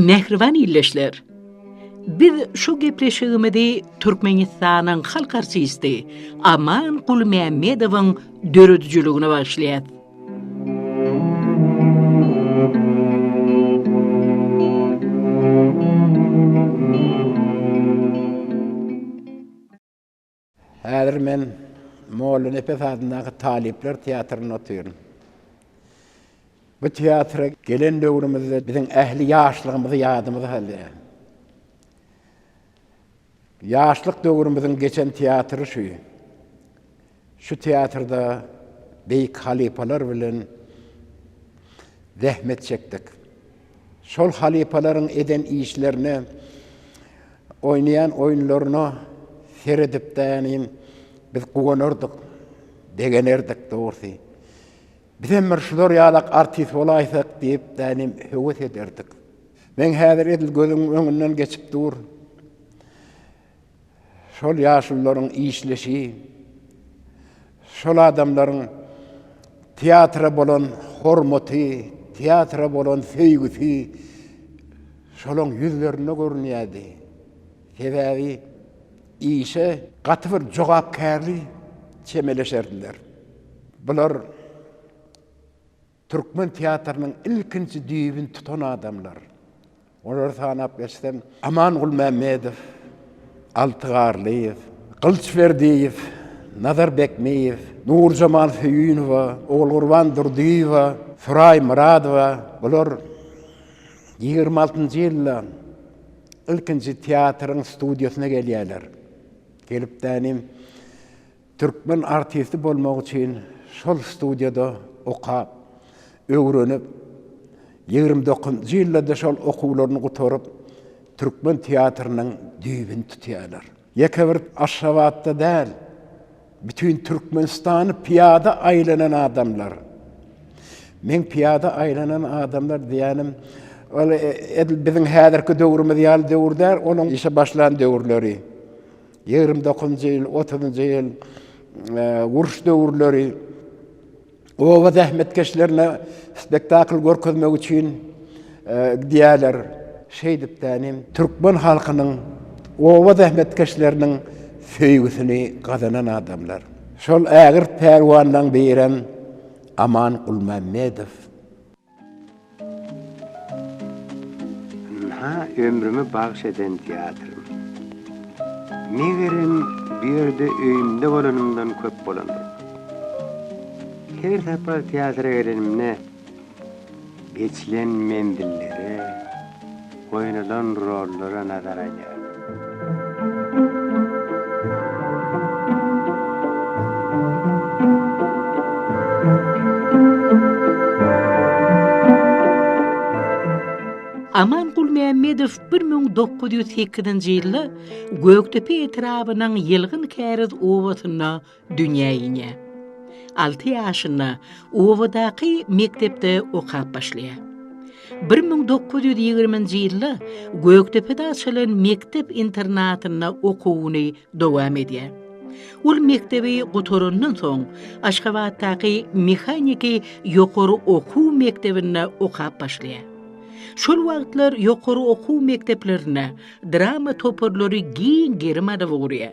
Mehriban illeşler. Biz şu gepreşigimidi Türkmenistan'ın halk artisti Aman Kul Mehmedow'un dörüdücülüğüne başlayat. Häzir men Molla Nepes adyndaky talipler teatrynda otuýarym. Bu teatra gelen döwrümizde biziň ähli ýaşlygymyzy ýadymyza salýar. Ýaşlyk döwrümiziň geçen teatry şu. Şu teatrda beýik halipalar bilen zähmet çekdik. Şol halipalaryň eden işlerini, oýnaýan oýunlaryny seredip dänin biz guwanardyk, degenerdik dogry. Bizim şular ýalak artist bolaýsak diýip dänim höwes ederdik. Men häzir edil gözüň öňünden geçip dur. Şol ýaşullaryň işleşi, şol adamlaryň teatra bolan hormaty, teatra bolan söýgüsi şolaň ýüzlerine görünýärdi. Sebäbi işe gaty bir jogapkärlik çemeleşerdiler. Bular Türkmen teatrının ilkinci düýbini tutan adamlar. Olar sanap geçsem Aman Kul Mehmedow, Altygarlyýew, Gylçberdiýew, Nazar Bekmeýew, Nurjamal Höýünowa, Oğul Gurban Durdyýewa, Suray Muradowa, bular 26-njy ýylda ilkinci teatrın studiosuna gelýärler. Gelip dänim Türkmen artisti bolmak üçin şol studiyada okap, öwrenip 29-njy ýylda şol okuwlaryny gutaryp Türkmen teatrynyn düýbini tutýarlar. Ýeke bir Aşgabatda däl, bütün Türkmenistany piyada aýlanan adamlar. Men piyada aýlanan adamlar diýenim, biziň häzirki döwrümizde ýaly döwürler, onuň işe başlan döwürleri. 29-njy ýyl, 30-njy ýyl uruş döwürleri. Owa zähmetkeşlerine spektakl görkezmek üçin diýerler. Şeýdip dänim, Türkmen halkynyň owa zähmetkeşleriniň söýgüsini gazanan adamlar. Şol ägir perwandan beren Aman Kul Mehmedow. Ömrümü bağış eden teatrım. Megerim bir yerde öýümde bolanymdan köp bolandyr. Her sapar teatra gelenimne geçilen mendillere, oýnalan rollara nazar aýdar. Aman Kul Mehmedow 1908-nji ýylda Göktepe etrabynyň ýylgyn käriz owasyna dünýäýine. 6 ýaşynda owadaky mektepde okap başlaýar. 1920-nji ýylda Göktepede açylan mektep internatyna okuwuny dowam edýär. Ol mektebi gutaryndan soň Aşgabatdaky mehaniki ýokary okuw mektebine okap başlaýar. Şol wagtlar ýokary okuw mekteplerine drama toparlary giň girmady bolýar.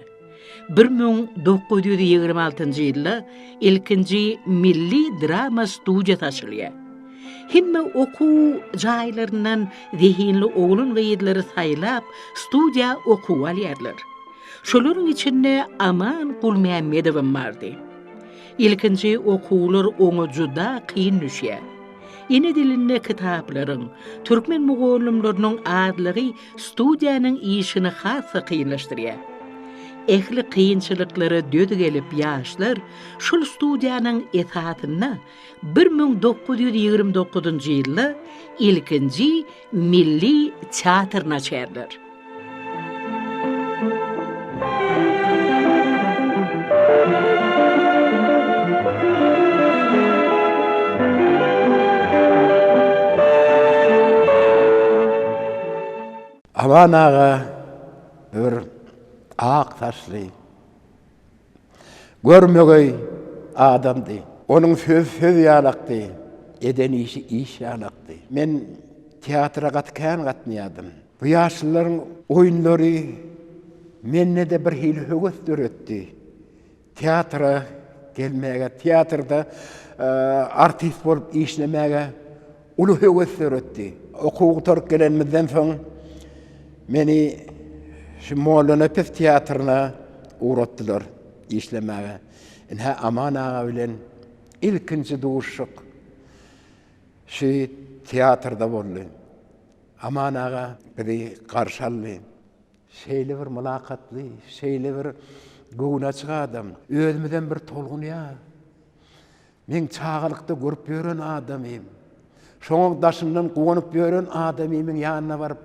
1926-njy ýylda ilkinji milli drama studiyasy açylýar. Hemme okuw jaýlaryndan zehinli oglun gyýdlary saýlap studiya okuw alýarlar. Şolaryň içinde Aman Kul Mehmedow bardy. Ilkinji okuwlar oňa juda kyn düşýär. Ene dilinde kitaplaryň, türkmen mugallimlarynyň adlygy studiýanyň işini hasa kynlaşdyrýar. Ehli kynçylyklary dödi gelip ýaşlar şol studiýanyň esatyna 1929-njy ýylda ilkinji milli teatrna çärler. Aman ağa bir ak taşlı, görmegey adamdy. Onun söz ýalaky, eden işi iş ýalaky. Men teatra gatkan gatnayadım. Bu yaşlıların oyunları menne de bir hil högöz döretti. Teatra gelmege, teatrda artist bolup işlemege ulu högöz döretti. Okugu toruk gelenmizden soň meni şu Moğolana pes teatrına uğrattılar işlemege. Ha Aman ağa bilen ilkinci duşuk şu teatrda boldy. Aman ağa bizi karşaldy. Şeýle bir mülakatly, şeýle bir göwüne çygadym. Özümden bir tolgun ya. Men çağalykda görüp ýören adamym. Şoň daşyndan gowunyp ýören adamymyň ýanyna baryp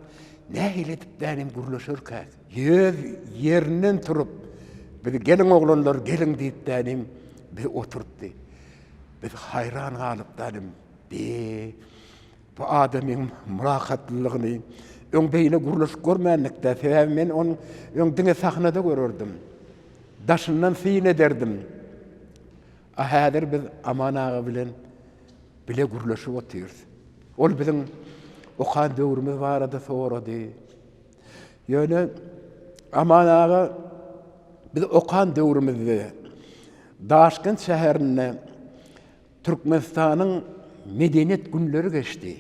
nähile edipdänim gürleşerkä. Ýerinden turup bir gelin oglanlar gelin diýipdänim bir oturtdy. Bir hayran galypdym. Bu adamyň mülakatlylygyny öň beýle gürleşip görmänlikde sebäbi men onu öň diňe sahnada görürdüm. Daşyndan fiýin ederdim. Häzir biz Aman ağa bilen bile gürleşip oturýarys. Ol biziň okan döwrümüz barada sorady. Ýöne Aman ağa biz okan döwrümizde Daşkent şäherinde Türkmenistanyň medeniýet günleri geçdi.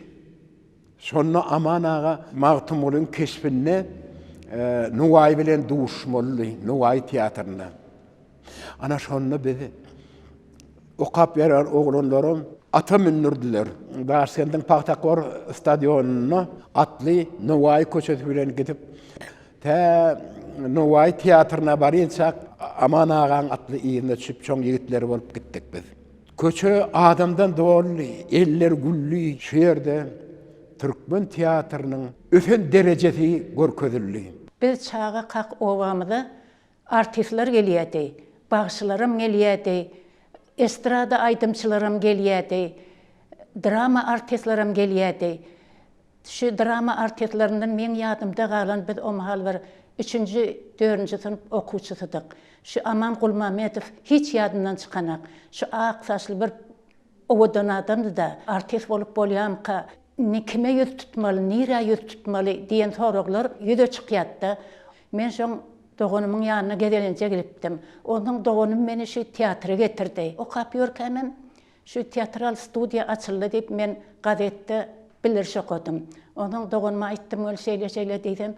Şonu Aman ağa Magtumulyň keşfine Nuway bilen duşmaly, Nuway teatrına. Ana şonu biz okap beren oglanlarym ata mindirdiler. Daşkentin Paxtakor stadionuna atly Nuway köçesi bilen gidip Nuway teatrına barýançak Aman ağaň atly ýerine çyp çoň ýigitler bolup gitdik biz. Köçe adamdan dolly, eller gülli, şu ýerde Türkmen teatrının öfen derecesi görkezildi. Biz çağa kaq ovamyda artistler gelýärdi, bagşylarym gelýärdi, estrada aýdymçylarym gelýärdi, drama artistlerim gelýärdi. Şu drama artistlerinden men ýadymda galan biz o mahal bir 3-nji, 4-nji sınıf okuwçysydyk. Şu Aman Gulmamedow hiç ýadymdan çykanak. Şu ak saçly bir owadan adamdy da artist bolup bolýamka, kime ýüz tutmaly, nire ýüz tutmaly diýen soraglar ýüze çykýatdy. Men şoň dogonumyň ýanyna gedelince gidipdim. Onuň dogonum meni şu teatra getirdi. Okap ýörkämem şu teatral studiýa açyldy diýip men gazetde bildirşi okudum. Onuň dogonuma aýtdym, öl şeýle diýdim.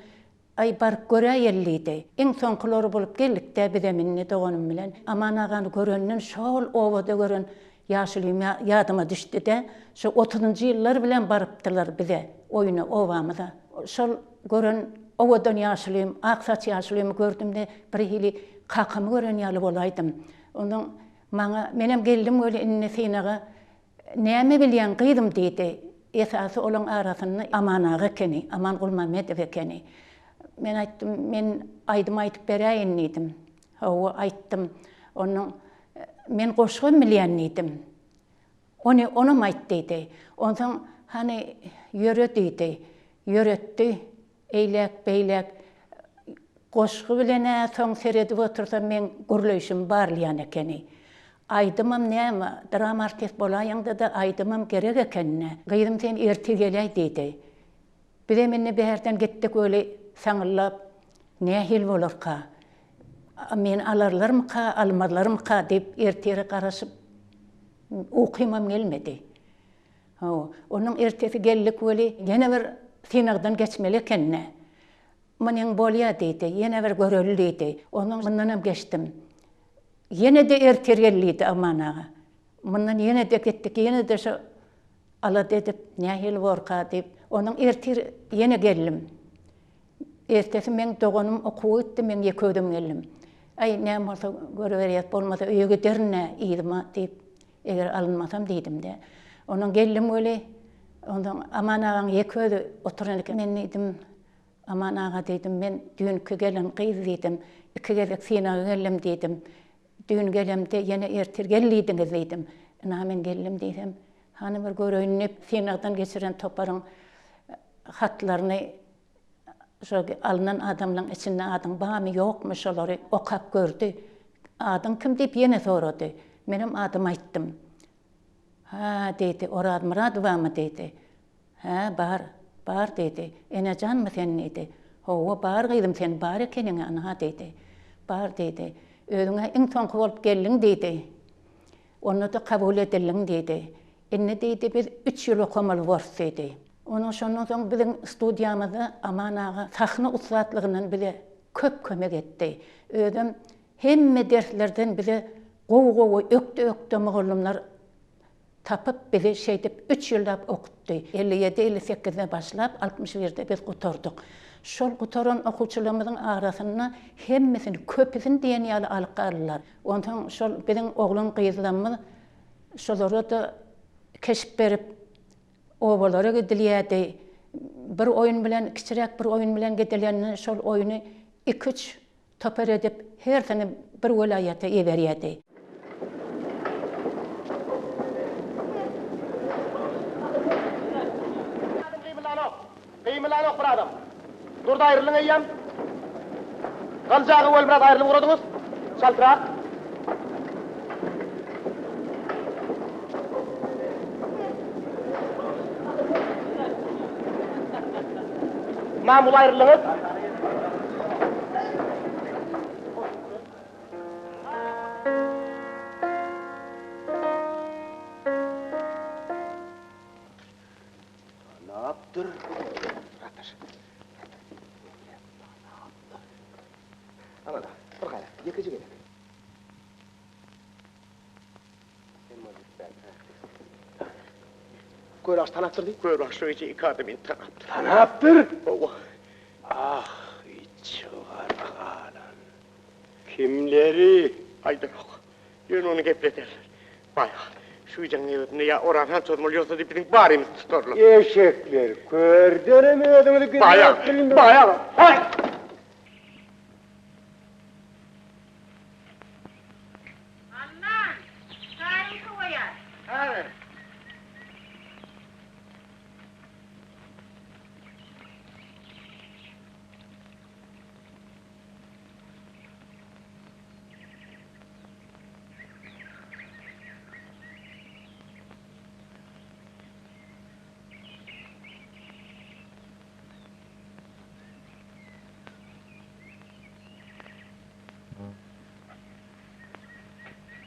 Ay barıp göräýeldi. Eň soňkylary bolup geldikde bize minni dogonum bilen Aman agany görenden şol owada gören ýaşlym ýadyma düşdi-de, şu 30-njy ýyllar bilen barypdylar bize oýuna owamyda. Şol gören owadan ýaşlym, aksaç ýaşlymy gördümde bir hili kakamy gören ýaly bolaýdym. Onuň maňa menem geldim öyle inne synaga näme bilýän gyýdym diýdi. Esasy olaň arasyny Aman ağa ekeni, Aman Gulmamedow ekeni. Men aýtdym, men aýdym aýtyp beräýin diýdim. Hawa aýtdym. Onuň men goşgym bilýän diýdim. Onu aýt diýdi. Ondan hani ýöre diýdi. Ýöretdi. Eýlek beýlek goşgy bilen soň seredip otursam men gürleýişim barlýan ekeni. Aýdymam näme? Drama artist bolaýaňda da aýdymam gerek ekenine. Gyýdym sen erti gelýär diýdi. Bire meni bäherden gitdik öyle saňyllap, nähil bolarka? Men alarlarmyka, almarlarmyka diýip erteri garaşyp okymam gelmedi. Onuň ertesi geldik öyle ýene bir synagdan geçmeli ekenine. Meniň bolýar diýdi, ýene bir göreli diýdi. Onuň mundan geçdim. Ýene de erter gelýärdi Aman ağa. Mundan ýene de gitdik, ýene de şu ala edip nähil borka diýip onuň erter ýene geldim. Ertesi men dogonum okuw etdi, men ýeködüm geldim. Ay näme bolsa göreberýät, bolmasa öýe giderne ýyma diýip eger alınmasam diýdim de. Onuň geldim öyle. Ondan Aman ağaň ýeködi oturanlyk men diýdim. Aman ağa diýdim, men dünkü gelen gyz diýdim. 2 gezek synaga geldim diýdim. Dün gelemde ýene ertir gelýärdiňiz diýdim. Ana men geldim diýdim. Hani bir göreýinip synagdan geçiren toparyň hatlaryny şo alınan adamlaryň içinde adyň bamy ýokmy şolary okap gördü. Adyň kim diýip ýene sorady. Menem adymy aýtdym. Ha diýdi, Orad Muradowamy diýdi. Ha bar. Bar dedi. Enecan mı sen dedi. Hova bar gıydım sen bar ekenin ana dedi. Bar dedi. Özüňe iň soňky bolup geldiň dedi. Onu da kabul edilin dedi. Enne dedi biz 3 ýyl okamaly bors dedi. Onu şondan soň biziň studiýamyzda Aman ağa sahna ustadlygynyň bize köp kömek etdi. Özüm hemme derslerden bize gow ökde mugallimler tapıp bizi şeydip 3 ýyldap okutdy. 57-58-de başlap 61-de biz gutarduk. Şol gutaran okuwçylarymyzyň arasynda hemmesini köpüsini diýen ýaly alyp gardylar. Ondan şol biziň oglun gyzlarymyz şolary da keşip berip obalara gidilýärdi. Bir oyun bilen kiçirek bir oyun bilen gidilen şol oyunu 2-3 topar edip her sene bir welaýata eberýärdi. Kıyımlarına bir adam. Durda ayrılın eyyem. Kalcağı ol biraz ayrılıp uğradınız. Şaltırak. Mamul ayrılınız. Ne yaptır? Ana da, bir gayret, yıkıcı gelin. Koyraş tanattır değil? Koyraş şu içi ikademin tanattır. Tanattır? Oh. Ah, içi var kalan. Kimleri? Haydi yok. Yön onu geplederler. Bayağı. Şu ican evinde ya oran çözmül yoksa dipinin barimiz tutarlar. Eşekler, kördüne mi ödümünü Bayağı. Hay! Annan, sarı koyar. Hadi.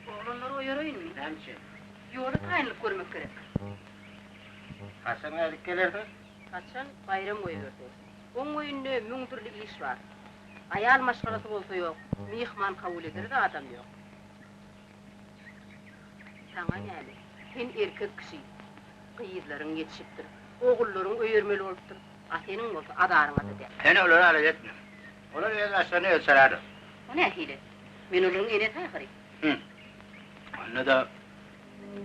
Oğlanlar oyarayın mı? Hemşe, Yolu tayinlik görmek gerek. Hasan geldik gelirdi. Kaçan bayram oyurdu. On oyunda müň türlü iş var. Ayal maşgalası bolsa yok, mihman kabul eder de adam yok. Sana näme? Sen erkek kişi. Gyýyzlaryň yetişipdir. Ogullaryň öýermeli bolupdyr. Ateniň bolsa adaryňa da der. Sen öyle hale etme. Onlar yerleşlerini ölselerdi. O ne hile? Men olaryň ene taýyry. Hı. Anne da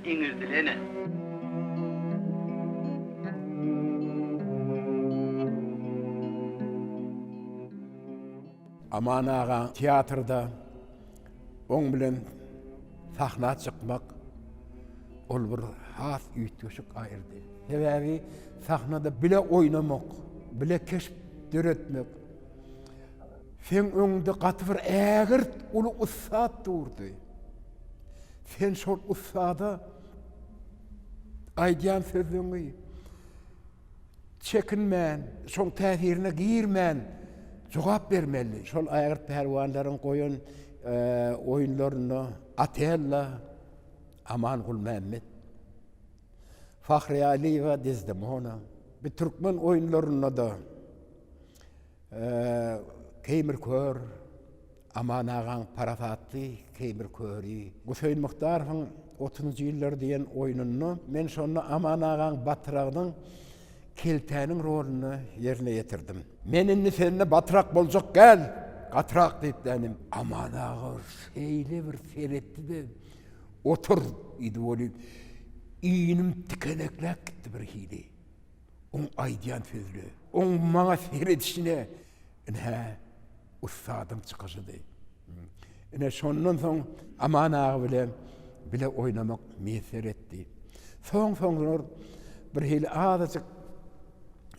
İngiliz dilini. Aman ağa teatrda oň bilen sahna çykmak ol bir has üýtgeşik aýyrdy. Sebäbi sahnada bile oynamak, bile keşip döretmek. Sen öňde gaty bir ägirt uly ustad durdy. Sen şol ustada aýdýan sözüňi çekinmän, şoň täsirine girmän, jogap bermeli. Şol aýgyrt perwanlaryň goýan oýunlaryny Atella, Amangul Mehmet, Fahri Aliýewa Desdemona, bir türkmen oýunlaryna da Kemirkör, Aman ağaň parafatly Kemirköri, Guseyn Muhtarowyň 30-njy ýyllar diýen oýununy men şonu Aman ağaň batyragynyň keltäniň roluny ýerine ýetirdim. Men indi sende batrak boljak gel, gatrak diýipdim. Aman ağa şeýle bir seretdi de otur idi bolup iýinim tikeneklek gitdi bir hili. On aýdýan sözlü, on maňa seretişine ustadym çykyjydy. Ene şondan soň Aman ağa bilen bile oynamak meser etdi. Soň bir hili adaçyk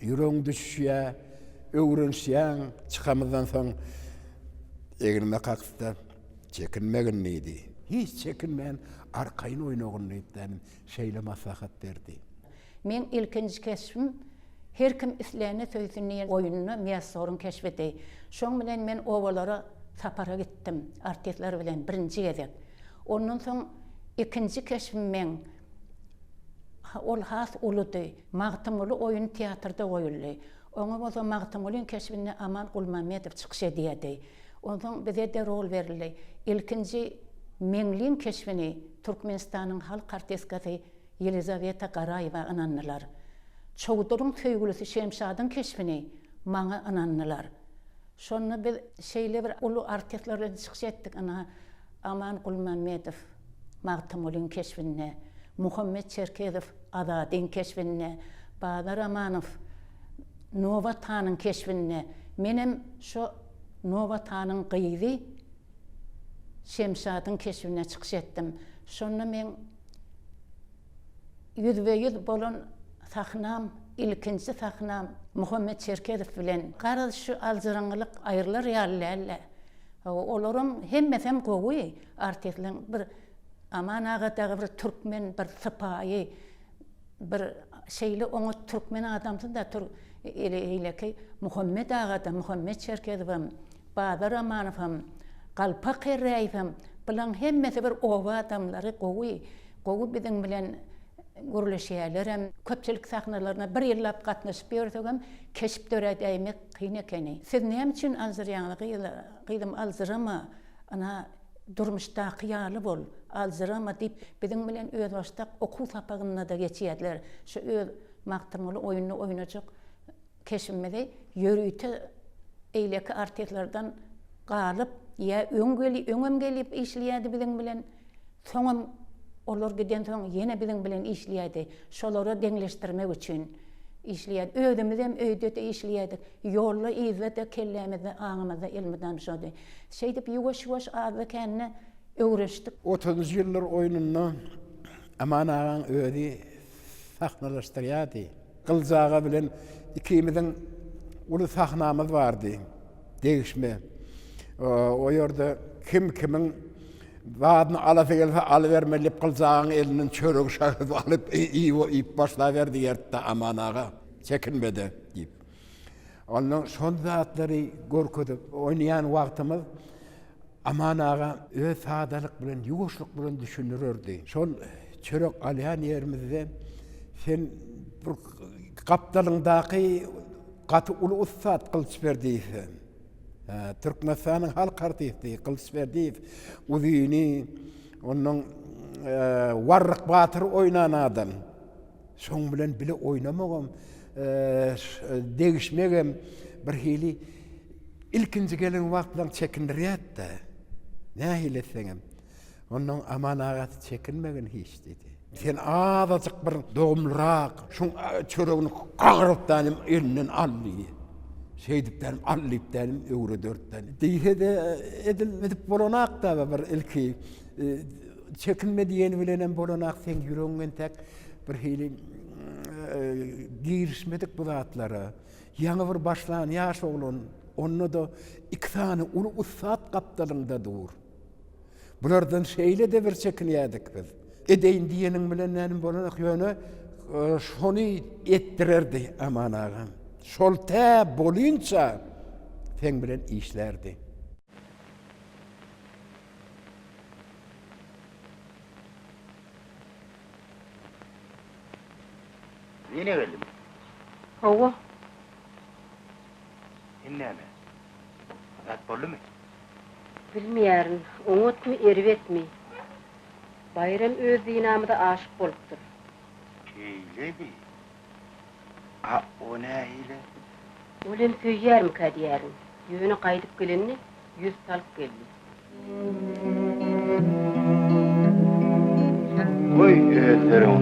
ýüregiň düşýär, öwrenşýän çykamyzdan soň egirme kaksta çekinmegin idi. Hiç çekinmän arkaýyn oýnagyn diýipden şeýle maslahat berdi. Men ilkinji keşfim Her kim isläne söýsünni oyununu meýassorun keşfedi. Şoň bilen men owalara sapara gittim artistler bilen birinji gezek. Ondan soň ikinji keşfim men ol has uludy. Magtymly oyun teatrda goýuldy. Oňa bolsa Magtymlyň keşfine Aman Gulmamedov çykyş edýärdi. Ondan bize de rol berildi. İlkinji Meňliň keşfini Türkmenistanyň halk artistkasy Yelizaveta Garaýewa anandylar. Çowduryň söýgülisi Şemşadyň keşfini maňa anandylar. Şonu biz şeýle bir ulu artistler bilen çykyş etdik ana Aman Gulmamedov Magtymlyň keşfine, Muhammed Çerkezow Azadyň keşfine, Badar Amanow Nova Tanyň keşfine. Menem şo Nova Tanyň gyýzy Şemşadyň keşfine çykyş etdim. Şonu men yüzbe bolan sahnam, ilkinji sahnam Muhammed Çerkezow bilen garaş şu alzyraňlyk aýrylar ýalylar. Olaryň hemmesem gowy artistler bir Aman agadagy bir türkmen, bir sypaýy, bir şeýle oňa türkmen adamsyn da eýleki Muhammed agada, Muhammed Çerkezow, Badar Amanow, Galpak Erraýew bilen hemmesi bir owa adamlary gowy. Gowy biziň bilen görleşýärler hem köpçülik sahnalaryna bir ýyllap gatnaşyp ýörsegem keşip döredäýmek kyn ekeni. Siz näme üçin alzyrýanlygy gydym alzyrama ana durmuşda ýaly bol alzyrama diýip biziň bilen öz başda okuw sapagyna da geçýärler. Şu öz Magtymly oyuny oýnajak keşimde ýörüýte eýleki artistlerden galyp ýa öňem gelip işleýärdi biziň bilen. Soňam olar giden soň ýene biziň bilen işleýärdi. Şolary deňleşdirmek üçin işleýärdi. Özümiz hem öýde de işleýärdik. Ýolly izlede kellemizde aňymyzda ilmiden şody. Şeýdip ýuwaş-ýuwaş azly kendine öwreşdik. 30 ýyllar oyununa Aman agaň özi sahnalaşdyrýardy. Gyljaga bilen ikimiziň uly sahnamyz bardy. Degişme. O ýerde kim kimiň wadyny alybermelip Gyljagyň eliniň çöregi şahyp alyp iýip başlaýardy ýerde Aman aga çekinmedi diýip. Ondan şol zatlary görkezip oýnaýan wagtymyz Aman aga öz sadalyk bilen ýuwuşlyk bilen düşünürdi. Şol çörek alýan ýerimizde sen bir gapdalyňdaky gaty uly ussat Gylçberdiýew. Türkmenistanyň halk artisti Gylçberdiýew uzyny onuň Warryk Batyr oýnanadan şoň bilen bile oýnamagam degişmegem bir hili ilkinji gelen wagtdan çekindirýärdi. Nähile seňem onuň Aman agaty çekinmegen hiç dedi. Sen azaçyk bir dogumlyrak şoň çöregini gaňrypdan elinden aldy. Şeydipden allypdan öwre dörtden. Diýhede edip bolanak da bir ilki çekinme diýeni bilen bolanak sen ýüregiňden tek bir hili girişmedik bu zatlara. Ýa-ni bir başlan ýaş oglan onu da iktany uly ussat gapdalyňda dur. Bulardan şeýle de bir çekinýärdik biz. Edeýin diýeniň bilen näme bolanak ýöne şonu etdirerdi Aman agam. Şol tä bolunça sen bilen işlerdi. Yine geldim. Hawa, Inneme. Zat boldy mu? bilmeýärin, oňatmy, erwetmi. Bayram öz dynamyda aşyk bolupdyr. Keýledi. A o nähile? Olem söýýärmi kadýärin? Ýöne gaýdyp gelenni ýüz salyp geldi. Oy, öýlerim.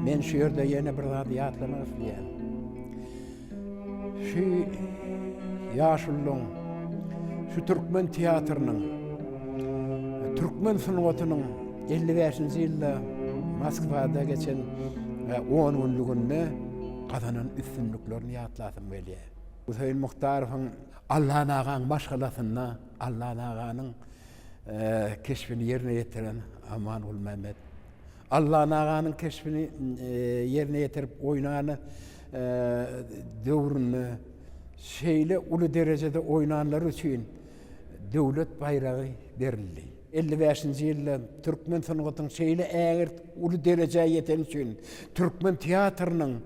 Men şu ýerde ýene bir zat ýatlamak isleýän. Şu ýaşullyň, şu türkmen teatrynyň, türkmen sunugatynyň 55-nji ýylda Moskwada geçen 10 günlügünde gazanan üstünlüklerini ýatlasym gelýär. Husayn Muhtarowyň Allah'ın ağan başgalasyna, Allah'ın ağanyň keşfini yerine getiren Amanul Mehmet. Allah'ın ağanın keşfini yerine getirip oynağını dövrünü şeyle ulu derecede oynanlar için devlet bayrağı verildi. 55. yılda Türkmen sanatının şeyle eğer ulu dereceye yeten için Türkmen tiyatrının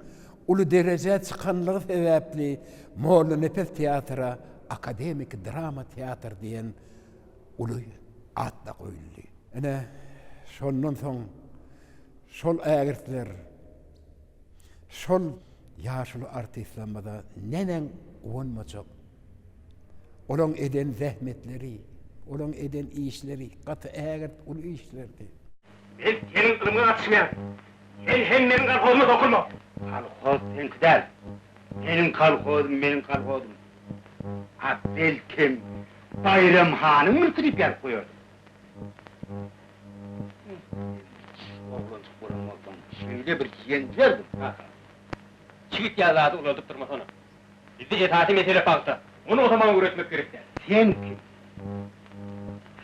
ulu dereceye çıkanlığı sebeple Moğol Nefes Tiyatra Akademik Drama Tiyatr diyen ulu adla koyuldu. Ene şondan son şol ägirtler, şol yaşlı artistlamada nenen olmayacak. Olan eden zahmetleri, olan eden işleri, katı ägirt ulu işlerdi. Ben senin ılımını atışmayan. Sen hem benim kalkozuma dokunma. Kalkoz seninki değil. Senin kalkozun, benim kalkozum. Ha belki Bayram Han'ın mülkünü gelip koyuyordu. Oğlum kuramazdım. Şöyle bir yencerdim. Çivit yazardı uladıp durma sonra. Bizi cetaati mesele kalktı. Onu o zaman üretmek gerekti. Sen kim?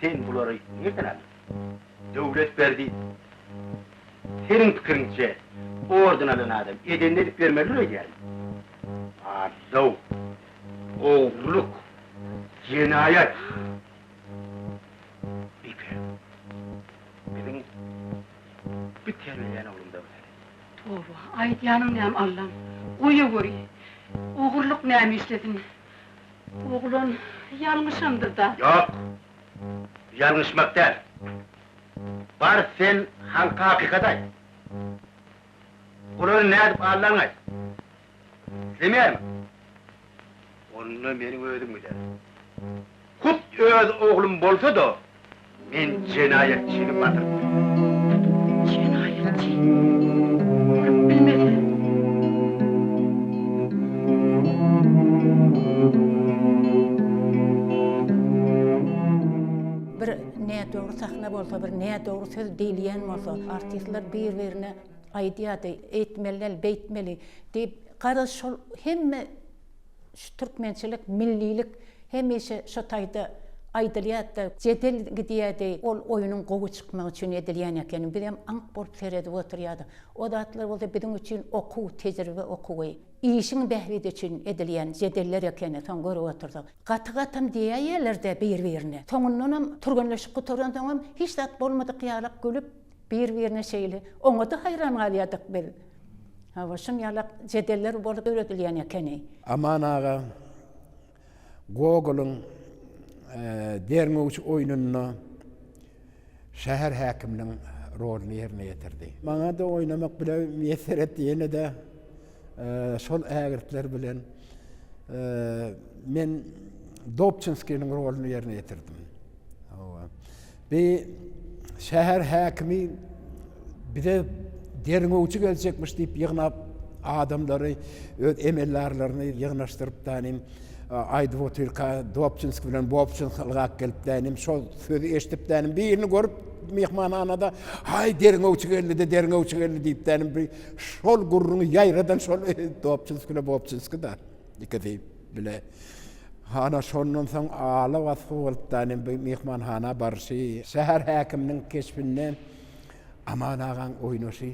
Sen bunları nereden aldın? Devlet verdi. Senin fikrince oradan alan adam edenleri vermeli öyle yani. Adav, oğurluk, cinayet. Bizim bir terleyen oğlumda var. Doğru, aydiyanın neyim Allah'ım. Uyu vuri. Oğurluk neyim işledin? Oğlun yanlışındır da. Yok, yanlışmak değil. Var sen halka hakikaday. Kulunu ne edip Allah'ın ay. Demeyer mi? Onunla benim ödüm mü der. Kut öz oğlum bolsa da, ben cinayetçini batırım. Cinayetçi. Bilmedi. Bir ne doğru sahne bolsa, bir ne doğru söz diýilýän bolsa, artistler bir-birine aýdýady, etmeli, beytmeli diýip gara şol hemme şu türkmençilik, millilik hemişe şu taýda aýdylýar, jedel gidýärdi, ol oýunun gowy çykmagy üçin edilýän eken. Birem ank bolup seredip oturýardy. O datlar bolsa bizim üçin okuw, tejribe okuwy, işin behbidi üçin edilýän jedeller ekeni soň görüp oturduk. Gaty-gatym diýýärlerde bir-birine. Soňundan turganlaşyp goturgan soňam hiç zat bolmady, kyýalak gülüp bir-birine şeýle. Oňa da hayran galýardyk bil. Ha, şun ýalak jedeller bolup öğretilýän ekeni. Aman ağa, Gogol'un derňewçi oýnuna şäher häkiminiň rolunu ýerine ýetirdi. Maňa da oýnamak bilen meser etdiýene de şol ägirtler bilen men Dobçinskiň rolunu ýerine ýetirdim. Bir şäher häkimi bize derňewçi geljekmiş diýip ýygnap adamlary öz emellerlerini ýygnaşdyryp tanym aýdyp oturka Dobçinski bilen Bobçinskiga gelip tanym şol sözi eşitip tanym birini görüp mehmanhanada hay derňewçi geldi diýip tanym bir şol gurruny ýaýradan şol Dobçinski bilen Bobçinski da ikisi bile hana şondan soň ala wasfy bolup tanym bir mehmanhana barşy şäher häkiminiň keşfinden aman ağaň oýnaşy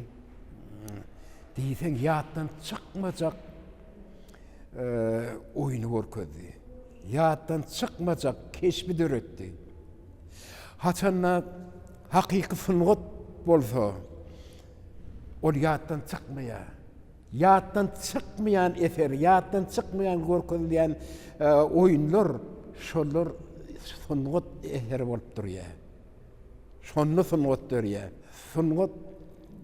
diýsen ýatdan çykmajak oýuny görkezdi. Ýatdan çykmajak keşfi döretdi. Haçanna hakyky sungat bolsa ol ýatdan çykmaýar. Ýatdan çykmaýan eser, ýatdan çykmaýan görkezilýän oýunlar şolar sungat eser bolup durýar. Şonu sungat durýar. Sungat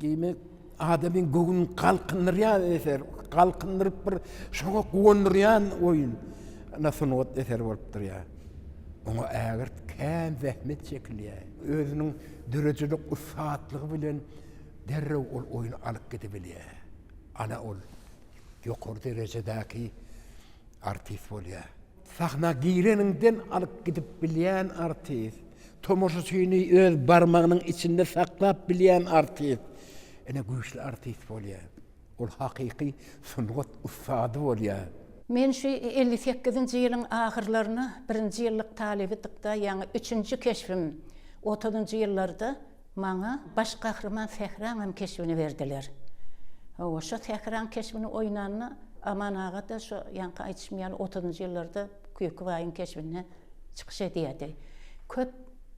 giýmek adamın göğün kalkındıryan eser, kalkındırıp bir şoňa gowandyrýan oýun nasıl ot eser bolupdyr ya. Oňa ägirt kän zähmet çekilýär. Özüniň derejelik usatlygy bilen derrew ol oýuny alyp gidebilýär. Ana ol ýokary derejedäki artist bolýar. Sahna gireninden alyp gidip bilýän artist, tomoşaçyny öz barmagynyň içinde saklap bilýän artist. Ene güýçli artist bolýar. Ol hakyky sungat ustady bolýar. Men şu 58-nji ýylyň ahyrlaryna 1-nji ýyllyk talibi tıkda, ýani 3-nji keşfim 30-njy ýyllarda maňa baş gahrman Sähraňam keşfini berdiler. Oşo Sähraň keşfini oýnanyna Aman ağa da şu ýanky aýtışmaýan 30-njy ýyllarda Küýeki Baýyň keşfine çykyş edýärdi. Köp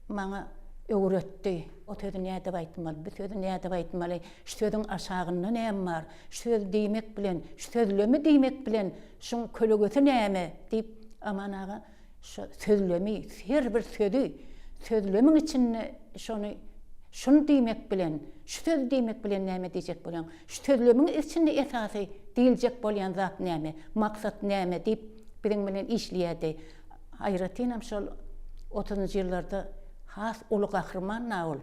maňa öwretdi. O töýde näde aýtmaly, bu töýde näde aýtmaly, şu töýdüň aşagynda näme bar, şu töýde diýmek bilen, şu sözlemi diýmek bilen, şuň kölegeti näme diýip Aman ağa şu sözlemi, her bir sözi, sözlemiň içinde şunu diýmek bilen, şu söz diýmek bilen näme diýjek bolan, şu sözlemiň içinde esasy diýiljek bolýan zat näme, maksat näme diýip bilen bilen işleýärdi. Haýratynam şol 30-njy ýyllarda has uly gahrman naul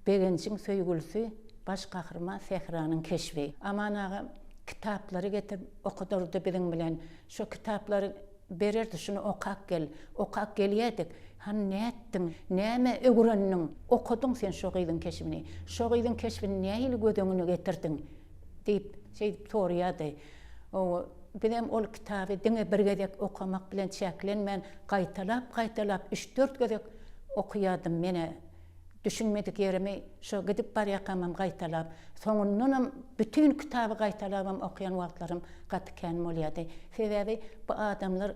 Begençiň söýgülisi baş gahrman Sähranyň keşfi. Aman ağa kitaplary getirip okudurdy bilen bilen. Şu kitaplary bererdi, şunu okak gel, okak gelýärdik. Han näetdiň, näme öwrendiň, okudyň sen şo gyzyň keşfini, şo gyzyň keşfini näýili gödüňüne getirdiň diýip soraýardy. O benim ol kitaby diňe bir gezek okamak bilen çäklenmän gaýtalap 3-4 gezek okuýardym mene. Düşünmedik yerimi şo gidip barýakamam gaýtalap. Soňundan bütün kitaby gaýtalabam okuyan wagtlarym gatykän bolýardy. Sebäbi bu adamlar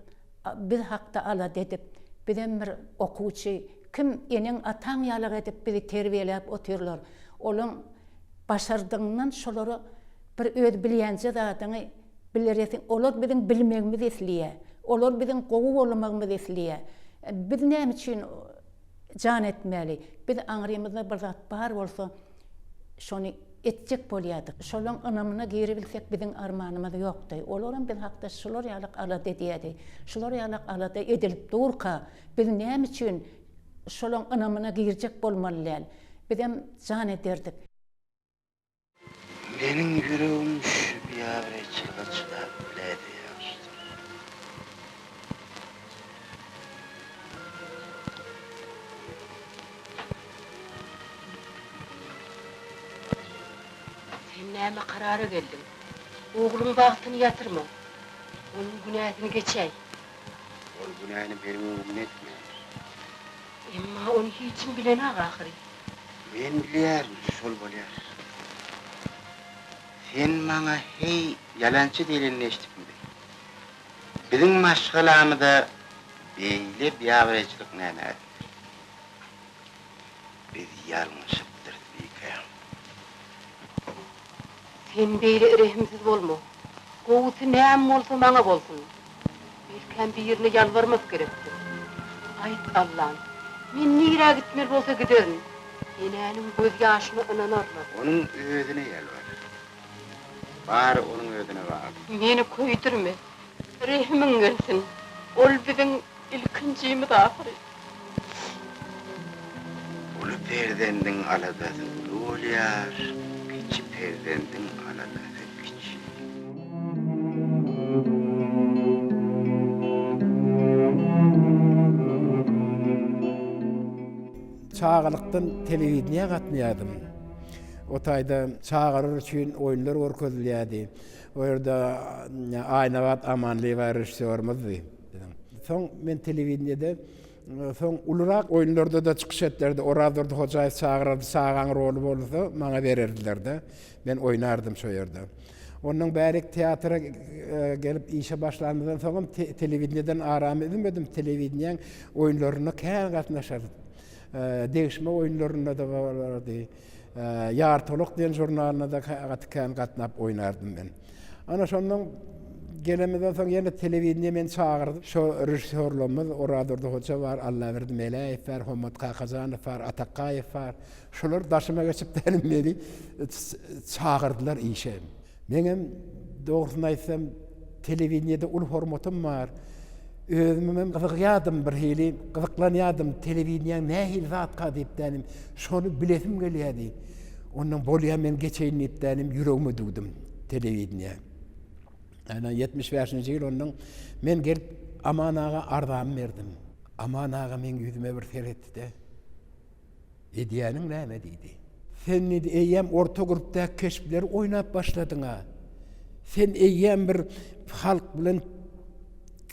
biz hakda ala dedip, bilen bir okuwçy kim eniň ataň ýalyk edip bizi terbiýelep oturlar. Olaň başardygynyň şolary bir öz bilýänçe zatyny bileresin. Olar biziň bilmegimizi esleýär. Olar biziň gowy bolmagymyzy esleýär. Biz näme üçin jan etmeli? Biz aňrymyzda bir zat bar bolsa, şonu etjek bolýardyk. Şolaň anamyna geri bilsek biziň armanymyz ýokdy. Olaram biz hakda şolar ýalyk ala diýýärdi. Şolar ýalyk alada edilip durka, biz näme üçin şolaň anamyna girjek bolmalylar? Biz hem jan ederdik. Meniň ýüregim şu ýabre çylgyçylar biledi ýaşdy. Sen näme karara geldin? Oğlum bagtyny ýatyrma. Onuň günäsini geçäý. Ol günäni benim öňümde etme. Emma onu hiçim bilen ahyry. Men bilýärim, şol bolýar. Sen maňa hey yalançy diýileni eşitipmi? Biziň maşgalamyda beýle ýabrejlik näme? Biz ýalňyşypdyr diýke. Sen beýle rehimsiz bolma. Gowusy näme bolsa maňa bolsun. Belkem birine ýalvarmak gerekdir. Aýt Allah'ım, men nire gitmer bolsa giderim. Enäniň göz ýaşyna ynanarlar. Onuň özüne ýalvar. Bar onuň özüne bar. Meni köýdürme. Rehimiň gelsin. Ol biziň ilkinjimiz ahyry. Ulu perdendiň aladasy bolýar, kiçi perdendiň aladasy kiçi. Çağalykdan telewizioniýa gatnaýardym. O taýda çağırır üçin oýunlar görkezilýärdi. O ýerde Aýnawat Amanly bar rejissörmüzdi. Soň men telewizioniýada soň ulurak oýunlarda da çykyş etlerdi. Oradyrdy hojaýy çağırardy, sağaň rolu bolsa maňa bererdiler-de. Men oýnardym şo ýerde. Onuň bärik teatra gelip işe başlanmadan soň telewizioniýadan aram edilmedim. Telewizioniýaň oýunlaryna kän gatnaşardy. Değişme oyunlarında da vardı. Yartoluk diyen jurnalyna da gatnap oynardım ben. Ana şondan gelemeden soň ýene telewizioniýa men çağırdy. Şo rejissörlerimiz oradyrda hoja bar, Allah berdi Melaýew bar, Homat Kakazanow bar, Atakaýew bar. Şolar daşyma geçip meni çağırdylar işe. Meňem dogrusyny aýtsam telewizioniýada ul hormatym bar. Özümem gyzykýardym bir hili, gyzyklanýardym telewizioniýa nähil zatga diýipdenim, şonu bilesim gelýärdi. Ondan bolýar men geçeýin diýipdenim, ýüregime dugdum telewizioniýa. Ana 75-nji ýyl ondan men gelip Aman ağa ardam berdim. Aman ağa men ýüzüme bir seretdi. Edýäniň näme diýdi? Sen eýem orta grupda keşpleri oýnap başladyň ha. Sen eýem bir halk bilen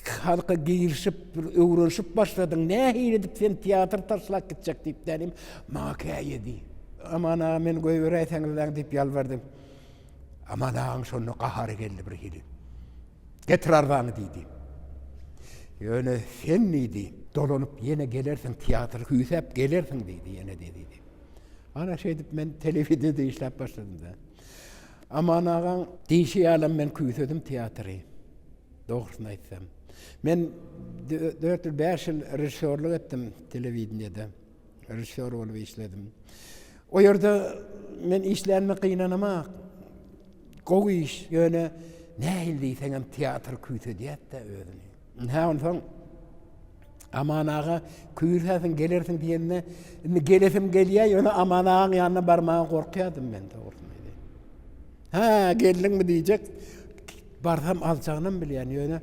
halka girişip, öwrenşip başladyň. Nähili edip sen teatr taşlap gitjek diýip dedim. Maňa käýedi. Aman ağa men göýberäýsäňizler diýip ýalbardym. Aman ağam şonu qahary geldi bir hili. Getir arbaňy diýdi. Ýöne sen nidi? Dolanyp ýene gelersiň teatr hüýsep gelersiň diýdi ýene dedi. Ana şey edip men telewizionyda işläp başladym da. Aman ağam diýşi ýalam men küýsedim teatry. Dogrusyny aýtsam. Men 4-5 ýyl rejissörlük etdim telewizionyda. Rejissör bolup işledim. O ýerde men işlerime kıynanamak. Gowy iş, ýöne nähil diýseňem teatr küýse diýet de özüni. Ha onsoň aman ağa küýürsäsiň gelersiň diýende gelesim gelýär, ýöne aman ağaň ýanyna barmagy gorkýardym men dogrusyny. Ha geldiňmi diýjek, barsam alçagyny bilýän, ýöne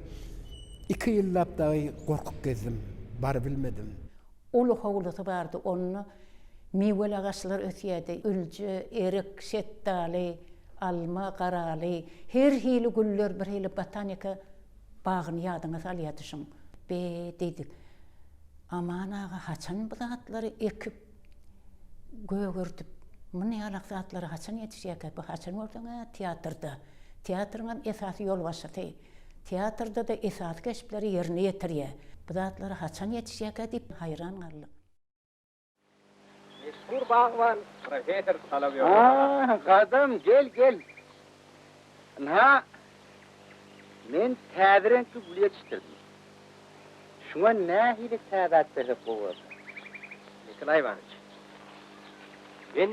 2 ýyllap da gorkup gezdim, bar bilmedim. Ulu howlusy bardy, onu mewel agaçlar ötýärdi, ülje, erik, şetdali, alma, garaly, her hili güller bir hili botanika bagyny ýadyňa salýadyşyň. Be dedik. Aman ağa haçan bu zatlary ekip gögürdüp, mune ýalak zatlary haçan ýetişýär, bu haçan bolsaňa teatrda. Teatrňam esasy ýol başlaty. Teatrda da esas keşipleri ýerine ýetirýär. Bu zatlary haçan ýetişýär diýip hayran galdyk. Meşhur bagwan profesör Talabiýow. Gadam gel. Ha. Men täzerenki gül ýetişdirdim. Şuňa nähili täzat berip bolýar. Nikolay Ivanoviç. Ben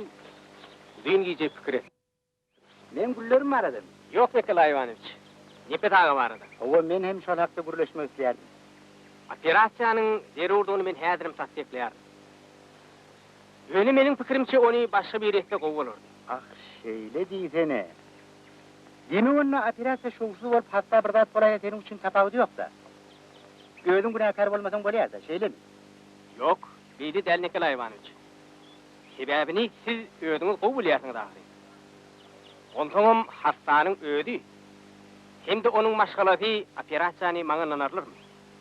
dünýäje pikir etdim. Men güllerim aradym. Ýok Nikolay Ivanoviç. Nepet ağa barada. Owa men hem şol hakda gürleşmek isleýärdim. Operasiýanyň zerurdygyny men häzirim tasdipleýärdim. Öňe meniň pikirimçe ony başga bir ýerde gowy bolardy. Ah, şeýle diýsene. Demi onda operatsiýa şowsuz bolup hatda bir zat bolaýar senin üçin tapawdy ýokda. Gözüň günäkar bolmasaň bolýar-da, şeýlemi? Ýok, diýdi däl Nikolay Ivanoviç. Sebäbini siz öýüňiz gowy bilýärsiňiz ahry. Onsoňam hastanyň öýüdi. Hem de onuň maşgalasy operatsiýany maňa nanarlyrmy?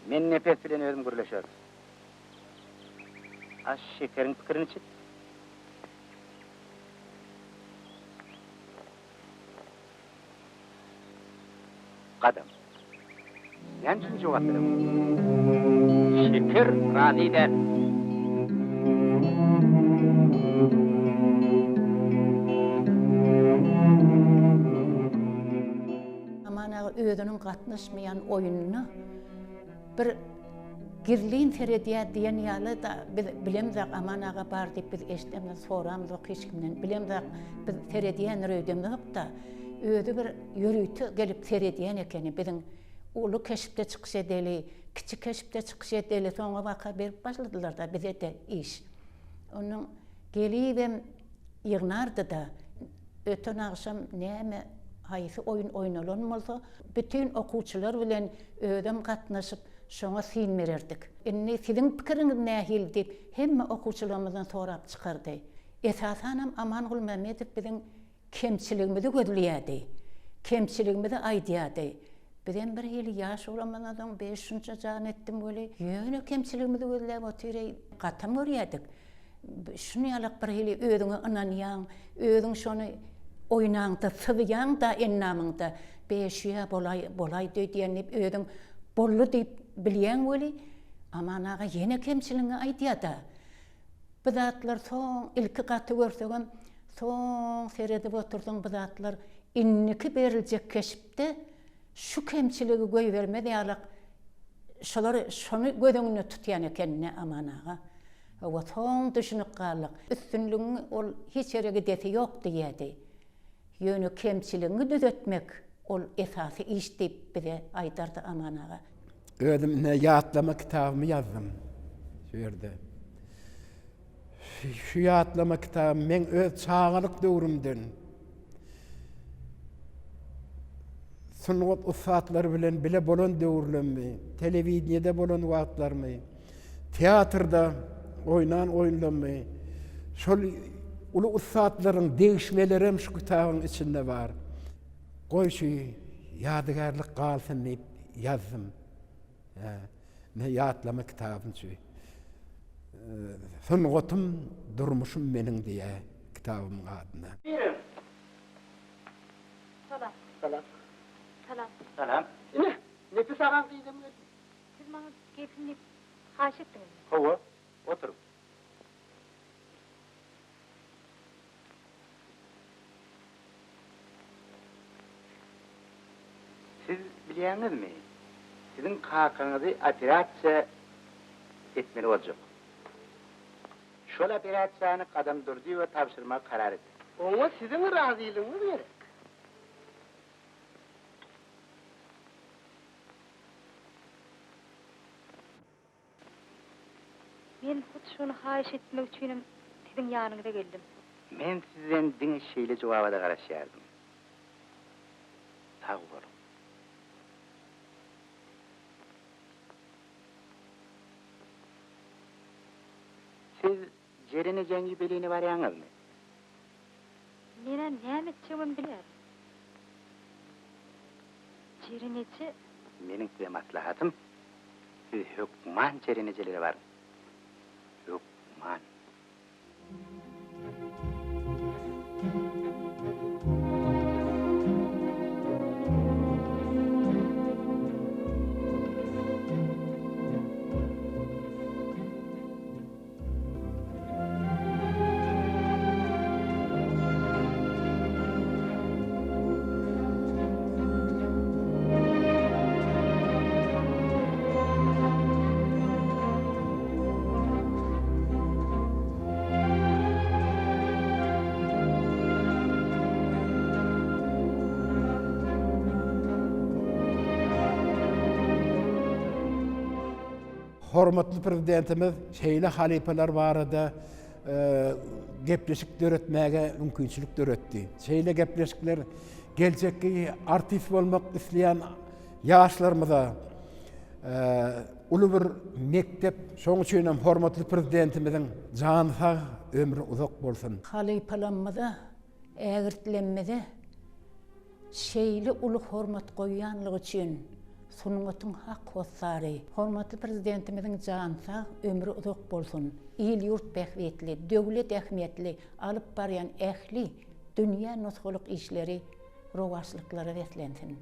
Men nepes bilen özüm gürleşerim. Aş şekerin pikirini çit. Gadam. Ýan şunu jogap berem. Şeker razy däl. Aman ağa özüniň gatnaşmaýan oýunyna bir girliň ferediýär diýen ýaly da bilemzak aman ağa bar diýip biz eşitlemden soramyz hiç kimden bilemzak biz ferediýän röýdemde da özü bir ýörüýti gelip ferediýän ekeni biziň ulu keşipde çykyş edeli, kiçik keşipde çykyş edeli soňra waka berip başladylar da bize de iş. Onuň gelibem ýygnardy da öten agşam näme haýsy oýun oýnalanmalsa bütün okuwçylar bilen ödem gatnaşyp şoňa fin bererdik. Indi siziň pikiriňiz nähil diýip hemme okuwçylarymyzdan sorap çykardy. Esasanam Amangul Mehmetow biziň kemçiligimizi gözleýärdi. Kemçiligimizi aýdýardy. Bilen bir hili ýaş bolamadan 5-nji jan etdim böyle. Ýöne kemçiligimizi gözläp oturýar, gatam görýärdik. Şunu ýalak bir hili özüňe ynanýan, özüň şonu oýnaňda, syzýan da ennamyňda beşiýe bolay diýenip özüň bollu diýip bilýän weli, aman ağa ýene kemçiligiňi aýdýarda. Bu zatlar soň ilki gaty görsegem, soň seredip otursaň bu zatlar inniki beriljek keşipde şu kemçiligi göý bermedi ýalak şolar şonu gödüňine tutýan ekenine aman ağa. O soň düşünüp galdyk. Üstünlüğüň ol hiç ýere gideti ýok diýdi. Ýöne kemçiligini düzeltmek ol esasy iş diýip bize aýdardy aman ağa. Özüm ýatlama kitabymy ýazdym. Şu ýerde. Şu ýatlama kitaby men öz çağalyk döwrümden sunup ufatlar bilen bile bolan döwürlerimi, telewizionyada bolan wagtlarmy, teatrda oynan oýnlamy, şol ulu ustatlaryň değişmelerim şu kitabyň içinde bar. Goýşy ýadygarlyk galsyn diýip ýazdym. Ne yatlama kitabın çöy. Sungotum durmuşum menin diye kitabımın adına. Buyurun. Salam. Salam. Salam. Salam. Ne? Nefis ağam kıydım. Siz bana gelinip haş ettiniz mi? Hava, oturun. Siz biliyorsunuz mi? Sizin kalkanızı operatsiya etmeli olacak. Şol operatsiyanı kadam durdu ve tavsırma karar etti. Ona sizin razılığınız gerek. Men hut şunu haş etmek üçün sizin yanınıza geldim. Men sizden dine şeyle cevaba da karışıyordum. Sağ olun. Siz Ceren'e cengi beliğini varyanız mı? Mene näme etjegimi biler. Cirineci Mening size maslahatım, siz hükman Ceren'ecelere varın. Hükman. Hormatly prezidentimiz şeýle halipeler barada gepleşik döretmäge mümkinçilik döretdi. Şeýle gepleşikler geljekki artist bolmak isleýän ýaşlarymyza uly bir mektep, şoň üçin hem hormatly prezidentimiziň jany sag, ömrü uzak bolsun. Halipalanmada, ägirtlenmede şeýle uly hormat goýýanlygy üçin sungatın hak hossary, hormatly prezidentimiziň jany sag, ömrü uzak bolsun. İl ýurt bähwetli, döwlet ähmiýetli alyp barýan ähli dünýä nusgulyk işleri rowaşlyklara weslensin.